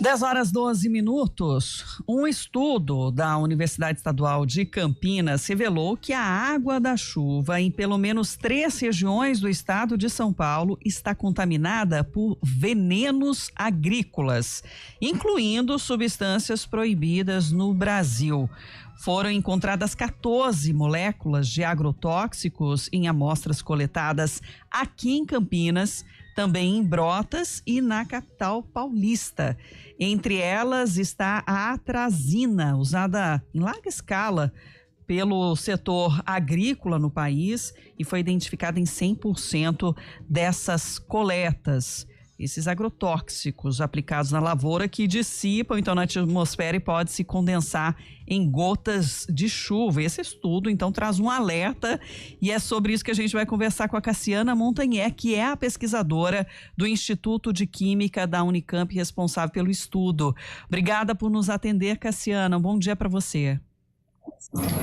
10h12. Um estudo da Universidade Estadual de Campinas revelou que a água da chuva em pelo menos 3 regiões do estado de São Paulo está contaminada por venenos agrícolas, incluindo substâncias proibidas no Brasil. Foram encontradas 14 moléculas de agrotóxicos em amostras coletadas aqui em Campinas, também em Brotas e na capital paulista. Entre elas está a atrazina, usada em larga escala pelo setor agrícola no país e foi identificada em 100% dessas coletas. Esses agrotóxicos aplicados na lavoura que dissipam então na atmosfera e pode se condensar em gotas de chuva. Esse estudo então traz um alerta e é sobre isso que a gente vai conversar com a Cassiana Montanher, que é a pesquisadora do Instituto de Química da Unicamp responsável pelo estudo. Obrigada por nos atender, Cassiana. Um bom dia para você.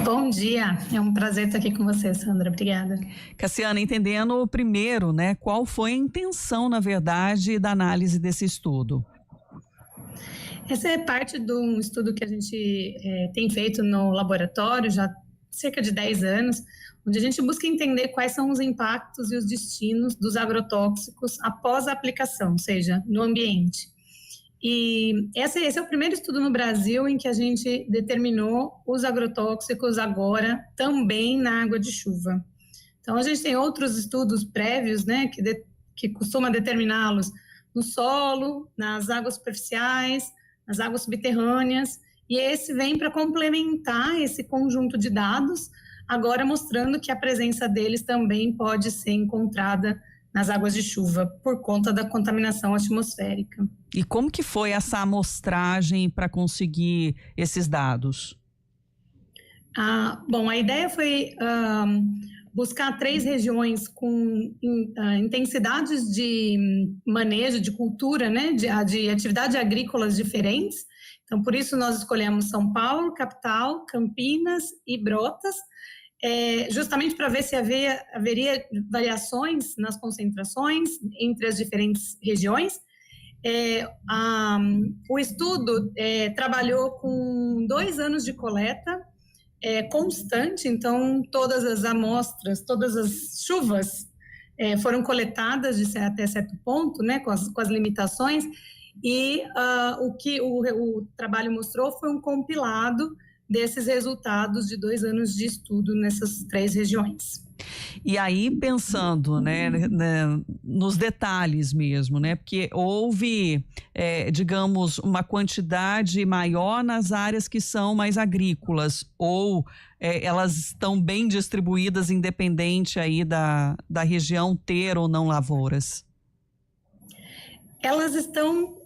Bom dia, é um prazer estar aqui com você, Sandra, obrigada. Cassiana, entendendo primeiro, qual foi a intenção, na verdade, da análise desse estudo? Essa é parte de um estudo que a gente tem feito no laboratório já há cerca de 10 anos, onde a gente busca entender quais são os impactos e os destinos dos agrotóxicos após a aplicação, ou seja, no ambiente. E esse é o primeiro estudo no Brasil em que a gente determinou os agrotóxicos agora também na água de chuva. Então, a gente tem outros estudos prévios, que costuma determiná-los no solo, nas águas superficiais, nas águas subterrâneas, e esse vem para complementar esse conjunto de dados, agora mostrando que a presença deles também pode ser encontrada nas águas de chuva, por conta da contaminação atmosférica. E como que foi essa amostragem para conseguir esses dados? Bom, a ideia foi buscar 3 regiões com intensidades de manejo, de cultura, de atividades agrícolas diferentes. Então, por isso nós escolhemos São Paulo, capital, Campinas e Brotas, justamente para ver se haveria variações nas concentrações entre as diferentes regiões. O estudo trabalhou com 2 anos de coleta constante, então todas as amostras, todas as chuvas foram coletadas até certo ponto, com as limitações, e o que o trabalho mostrou foi um compilado desses resultados de 2 anos de estudo nessas 3 regiões. E aí, pensando, nos detalhes mesmo, porque houve, digamos, uma quantidade maior nas áreas que são mais agrícolas, ou elas estão bem distribuídas, independente aí da região ter ou não lavouras? Elas estão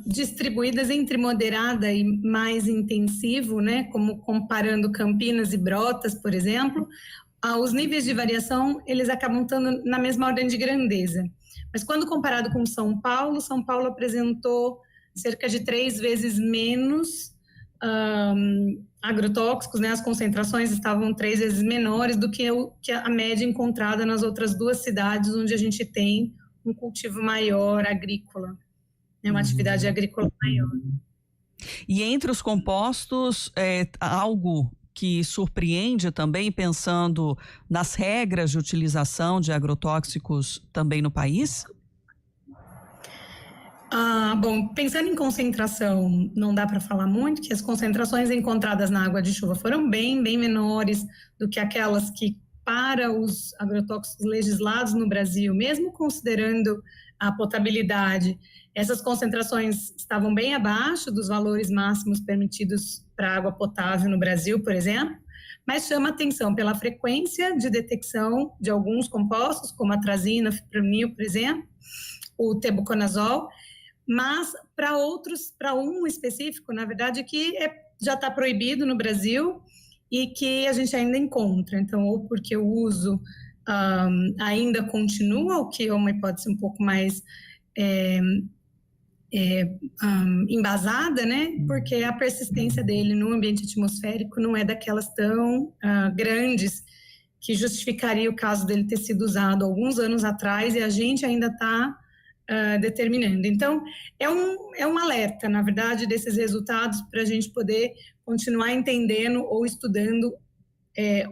distribuídas entre moderada e mais intensivo, como comparando Campinas e Brotas, por exemplo. Os níveis de variação, eles acabam estando na mesma ordem de grandeza. Mas quando comparado com São Paulo apresentou cerca de 3 vezes menos agrotóxicos, as concentrações estavam 3 vezes menores do que a média encontrada nas outras 2 cidades, onde a gente tem um cultivo maior agrícola, uma atividade agrícola maior. E entre os compostos, algo que surpreende também, pensando nas regras de utilização de agrotóxicos também no país? Bom, pensando em concentração, não dá para falar muito, que as concentrações encontradas na água de chuva foram bem menores do que aquelas que para os agrotóxicos legislados no Brasil, mesmo considerando a potabilidade, essas concentrações estavam bem abaixo dos valores máximos permitidos para água potável no Brasil, por exemplo, mas chama atenção pela frequência de detecção de alguns compostos, como a atrazina, fipronil, por exemplo, o tebuconazol, mas para um específico, na verdade, que já está proibido no Brasil e que a gente ainda encontra. Então, ou porque o uso ainda continua, o que é uma hipótese um pouco mais embasada, porque a persistência dele no ambiente atmosférico não é daquelas tão grandes que justificaria o caso dele ter sido usado alguns anos atrás e a gente ainda está determinando. Então, é um alerta, na verdade, desses resultados para a gente poder continuar entendendo ou estudando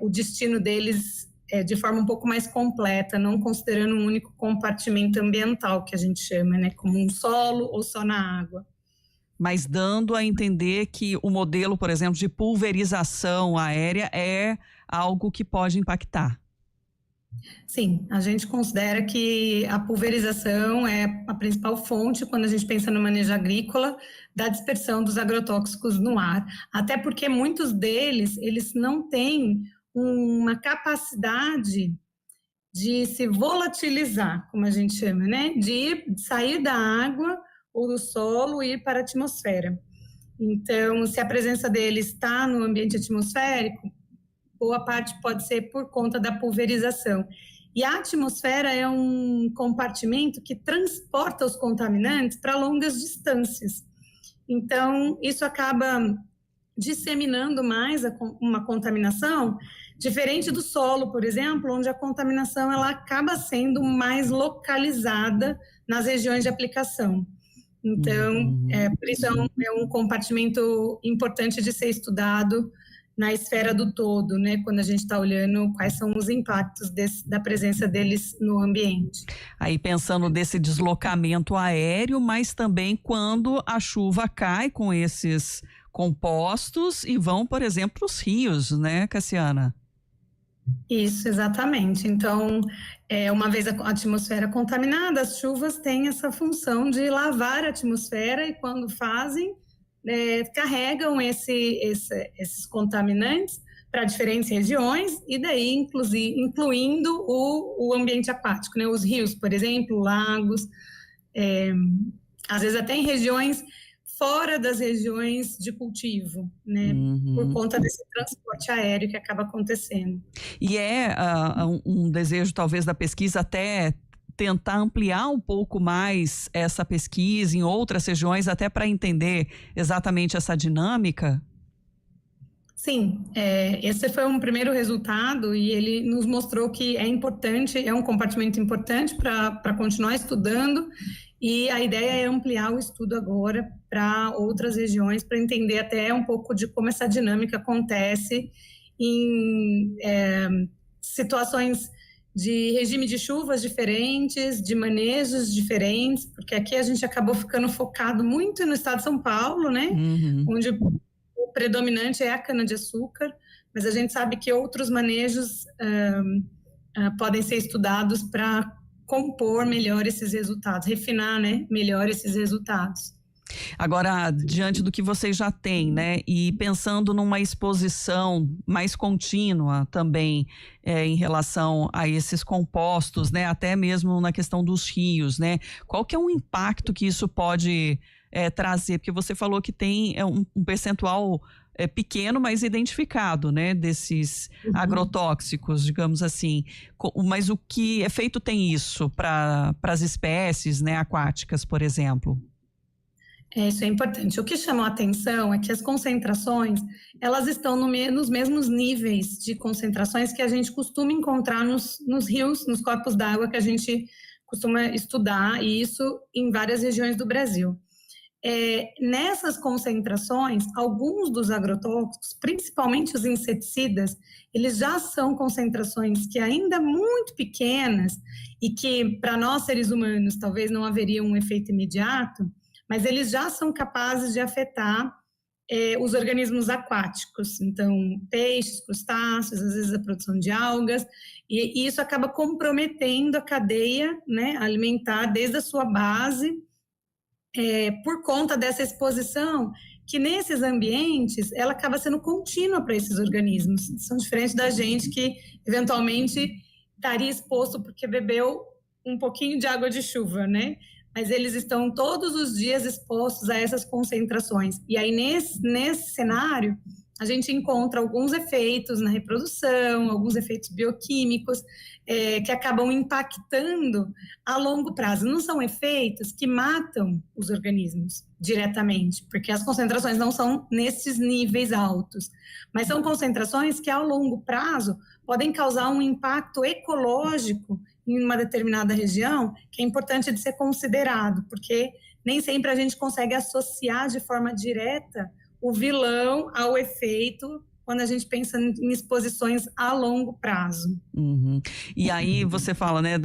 o destino deles de forma um pouco mais completa, não considerando um único compartimento ambiental, que a gente chama, né, como um solo ou só na água. Mas dando a entender que o modelo, por exemplo, de pulverização aérea é algo que pode impactar. Sim, a gente considera que a pulverização é a principal fonte, quando a gente pensa no manejo agrícola, da dispersão dos agrotóxicos no ar. Até porque muitos deles, eles não têm uma capacidade de se volatilizar, como a gente chama, né? De sair da água ou do solo e ir para a atmosfera. Então, se a presença deles está no ambiente atmosférico, boa parte pode ser por conta da pulverização. E a atmosfera é um compartimento que transporta os contaminantes para longas distâncias. Então, isso acaba disseminando mais uma contaminação, diferente do solo, por exemplo, onde a contaminação ela acaba sendo mais localizada nas regiões de aplicação. Então, por isso é um compartimento importante de ser estudado na esfera do todo, né? Quando a gente está olhando quais são os impactos da presença deles no ambiente. Aí pensando desse deslocamento aéreo, mas também quando a chuva cai com esses compostos e vão, por exemplo, para os rios, né, Cassiana? Isso, exatamente. Então, uma vez a atmosfera contaminada, as chuvas têm essa função de lavar a atmosfera e quando fazem, carregam esses contaminantes para diferentes regiões e daí incluindo o ambiente aquático, né? Os rios, por exemplo, lagos, às vezes até em regiões fora das regiões de cultivo, né? Por conta desse transporte aéreo que acaba acontecendo. E um desejo talvez da pesquisa até tentar ampliar um pouco mais essa pesquisa em outras regiões, até para entender exatamente essa dinâmica? Sim, esse foi um primeiro resultado e ele nos mostrou que é importante, é um compartimento importante para continuar estudando e a ideia é ampliar o estudo agora para outras regiões, para entender até um pouco de como essa dinâmica acontece em situações de regime de chuvas diferentes, de manejos diferentes, porque aqui a gente acabou ficando focado muito no estado de São Paulo, né? Onde o predominante é a cana-de-açúcar, mas a gente sabe que outros manejos podem ser estudados para compor melhor esses resultados, refinar, né, melhor esses resultados. Agora, diante do que vocês já têm, né, e pensando numa exposição mais contínua também em relação a esses compostos, né, até mesmo na questão dos rios, né, qual que é o impacto que isso pode trazer? Porque você falou que tem um percentual pequeno, mas identificado, né, desses agrotóxicos, digamos assim. Mas o que efeito tem isso para as espécies, né, aquáticas, por exemplo? Isso é importante. O que chamou a atenção é que as concentrações, elas estão nos mesmos níveis de concentrações que a gente costuma encontrar nos rios, nos corpos d'água que a gente costuma estudar, e isso em várias regiões do Brasil. Nessas concentrações, alguns dos agrotóxicos, principalmente os inseticidas, eles já são concentrações que ainda muito pequenas e que para nós seres humanos talvez não haveria um efeito imediato, mas eles já são capazes de afetar os organismos aquáticos, então peixes, crustáceos, às vezes a produção de algas, e isso acaba comprometendo a cadeia, né, alimentar desde a sua base, por conta dessa exposição, que nesses ambientes ela acaba sendo contínua para esses organismos. São diferentes da gente que eventualmente estaria exposto porque bebeu um pouquinho de água de chuva, né? Mas eles estão todos os dias expostos a essas concentrações. E aí, nesse cenário, a gente encontra alguns efeitos na reprodução, alguns efeitos bioquímicos que acabam impactando a longo prazo. Não são efeitos que matam os organismos diretamente, porque as concentrações não são nesses níveis altos, mas são concentrações que, ao longo prazo, podem causar um impacto ecológico em uma determinada região, que é importante de ser considerado, porque nem sempre a gente consegue associar de forma direta o vilão ao efeito quando a gente pensa em exposições a longo prazo. Uhum. E aí você fala, né,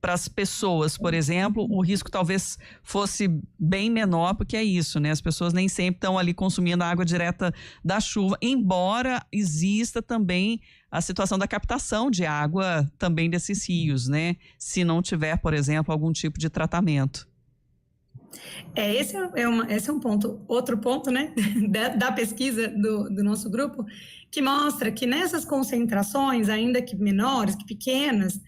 para as pessoas, por exemplo, o risco talvez fosse bem menor, porque é isso, né? As pessoas nem sempre estão ali consumindo a água direta da chuva, embora exista também a situação da captação de água também desses rios, né? Se não tiver, por exemplo, algum tipo de tratamento. Esse é um ponto. Outro ponto, né, da pesquisa do nosso grupo, que mostra que nessas concentrações, ainda que menores, que pequenas,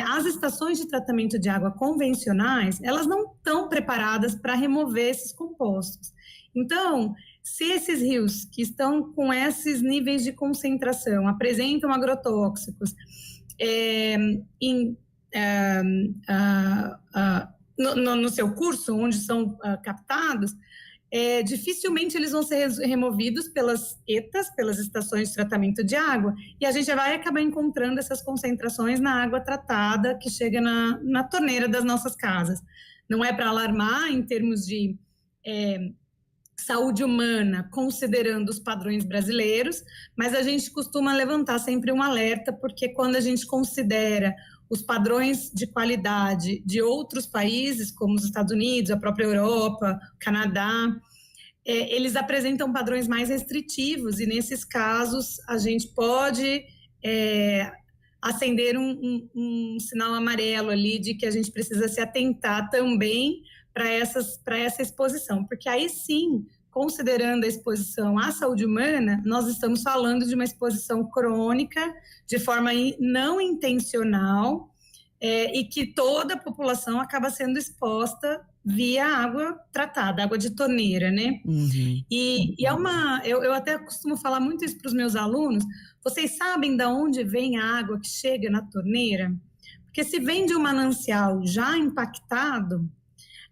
as estações de tratamento de água convencionais, elas não estão preparadas para remover esses compostos. Então, se esses rios que estão com esses níveis de concentração apresentam agrotóxicos no seu curso, onde são captados, dificilmente eles vão ser removidos pelas ETAs, pelas estações de tratamento de água, e a gente vai acabar encontrando essas concentrações na água tratada que chega na torneira das nossas casas. Não é para alarmar em termos de saúde humana, considerando os padrões brasileiros, mas a gente costuma levantar sempre um alerta, porque quando a gente considera os padrões de qualidade de outros países, como os Estados Unidos, a própria Europa, Canadá, eles apresentam padrões mais restritivos, e nesses casos a gente pode acender um sinal amarelo ali de que a gente precisa se atentar também para essa exposição, porque aí sim, considerando a exposição à saúde humana, nós estamos falando de uma exposição crônica, de forma não intencional, e que toda a população acaba sendo exposta via água tratada, água de torneira, né? Uhum. Eu até costumo falar muito isso para os meus alunos. Vocês sabem de onde vem a água que chega na torneira? Porque se vem de um manancial já impactado,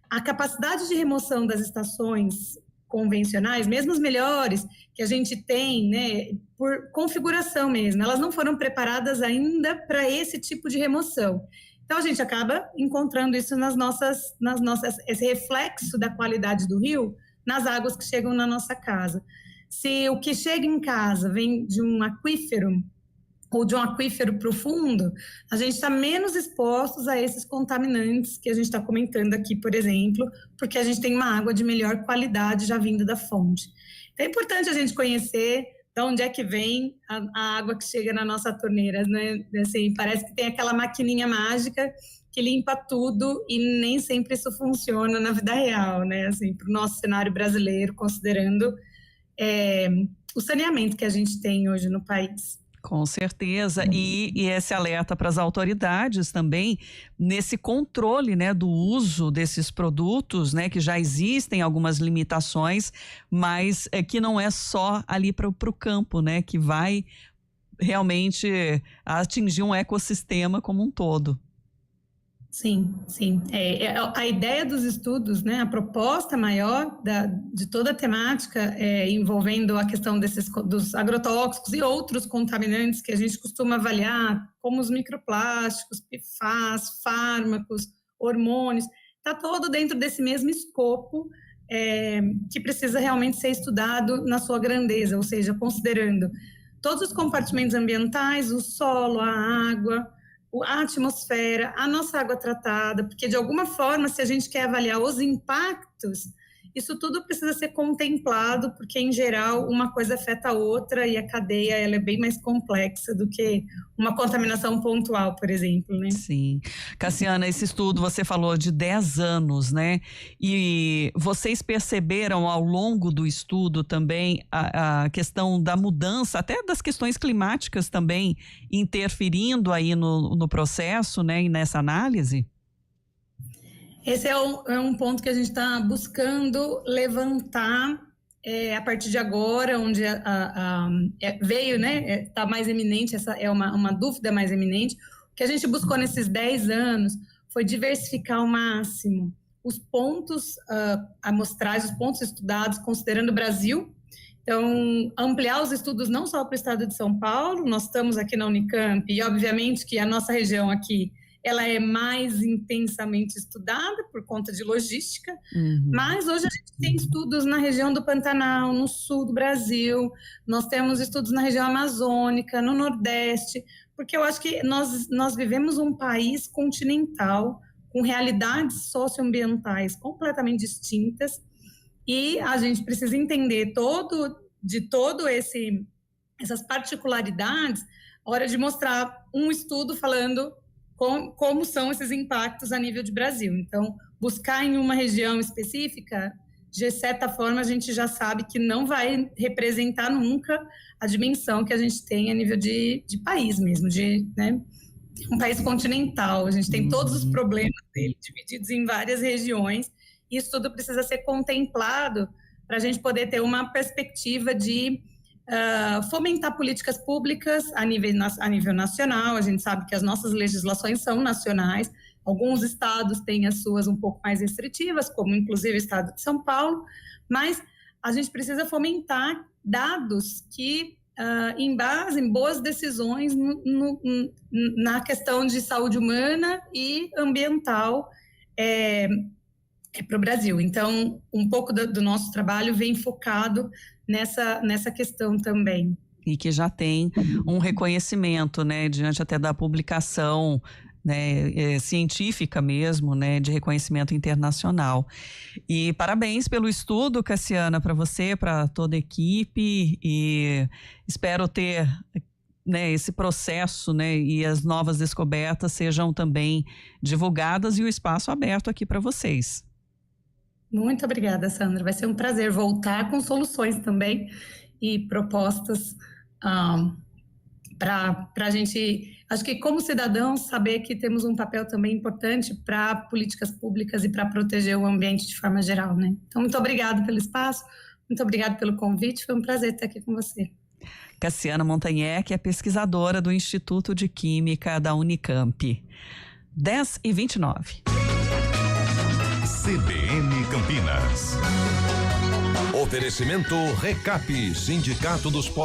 a capacidade de remoção das estações convencionais, mesmo as melhores que a gente tem, né, por configuração mesmo, elas não foram preparadas ainda para esse tipo de remoção. Então a gente acaba encontrando isso nas nossas, esse reflexo da qualidade do rio nas águas que chegam na nossa casa. Se o que chega em casa vem de um aquífero ou de um aquífero profundo, a gente está menos expostos a esses contaminantes que a gente está comentando aqui, por exemplo, porque a gente tem uma água de melhor qualidade já vinda da fonte. Então é importante a gente conhecer de onde é que vem a água que chega na nossa torneira, né? Assim, parece que tem aquela maquininha mágica que limpa tudo, e nem sempre isso funciona na vida real, né? Assim, para o nosso cenário brasileiro, considerando o saneamento que a gente tem hoje no país. Com certeza, e esse alerta para as autoridades também, nesse controle, né, do uso desses produtos, né, que já existem algumas limitações, mas que não é só ali para o campo, né, que vai realmente atingir um ecossistema como um todo. Sim, sim. A ideia dos estudos, né, a proposta maior de toda a temática envolvendo a questão dos agrotóxicos e outros contaminantes que a gente costuma avaliar, como os microplásticos, PFAS, fármacos, hormônios, está todo dentro desse mesmo escopo que precisa realmente ser estudado na sua grandeza, ou seja, considerando todos os compartimentos ambientais, o solo, a água, a atmosfera, a nossa água tratada, porque de alguma forma, se a gente quer avaliar os impactos, isso tudo precisa ser contemplado, porque em geral uma coisa afeta a outra e a cadeia ela é bem mais complexa do que uma contaminação pontual, por exemplo, né? Sim. Cassiana, esse estudo você falou de 10 anos, né? E vocês perceberam ao longo do estudo também a questão da mudança, até das questões climáticas também interferindo aí no processo, né? E nessa análise? Esse é um ponto que a gente está buscando levantar a partir de agora, onde veio, né? Está mais eminente, essa é uma dúvida mais eminente. O que a gente buscou nesses 10 anos foi diversificar ao máximo os pontos amostrados, os pontos estudados, considerando o Brasil. Então, ampliar os estudos não só para o estado de São Paulo, nós estamos aqui na Unicamp e, obviamente, que a nossa região aqui, ela é mais intensamente estudada por conta de logística, mas hoje a gente tem estudos na região do Pantanal, no sul do Brasil, nós temos estudos na região amazônica, no Nordeste, porque eu acho que nós vivemos um país continental, com realidades socioambientais completamente distintas, e a gente precisa entender essas particularidades, a hora de mostrar um estudo falando como são esses impactos a nível de Brasil. Então, buscar em uma região específica, de certa forma, a gente já sabe que não vai representar nunca a dimensão que a gente tem a nível de país mesmo, né, um país continental. A gente tem todos os problemas dele divididos em várias regiões, e isso tudo precisa ser contemplado para a gente poder ter uma perspectiva de fomentar políticas públicas a nível nacional. A gente sabe que as nossas legislações são nacionais, alguns estados têm as suas um pouco mais restritivas, como inclusive o estado de São Paulo, mas a gente precisa fomentar dados que embasem boas decisões na questão de saúde humana e ambiental para o Brasil. Então, um pouco do nosso trabalho vem focado nessa questão também. E que já tem um reconhecimento, né, diante até da publicação, né, científica mesmo, né, de reconhecimento internacional. E parabéns pelo estudo, Cassiana, para você, para toda a equipe, e espero ter, né, esse processo, né, e as novas descobertas sejam também divulgadas e o espaço aberto aqui para vocês. Muito obrigada, Sandra. Vai ser um prazer voltar com soluções também e propostas para a gente, acho que como cidadãos, saber que temos um papel também importante para políticas públicas e para proteger o ambiente de forma geral, né? Então, muito obrigada pelo espaço, muito obrigada pelo convite, foi um prazer estar aqui com você. Cassiana Montanher, que é pesquisadora do Instituto de Química da Unicamp. 10h29. CBN Campinas. Oferecimento Recap, Sindicato dos Postos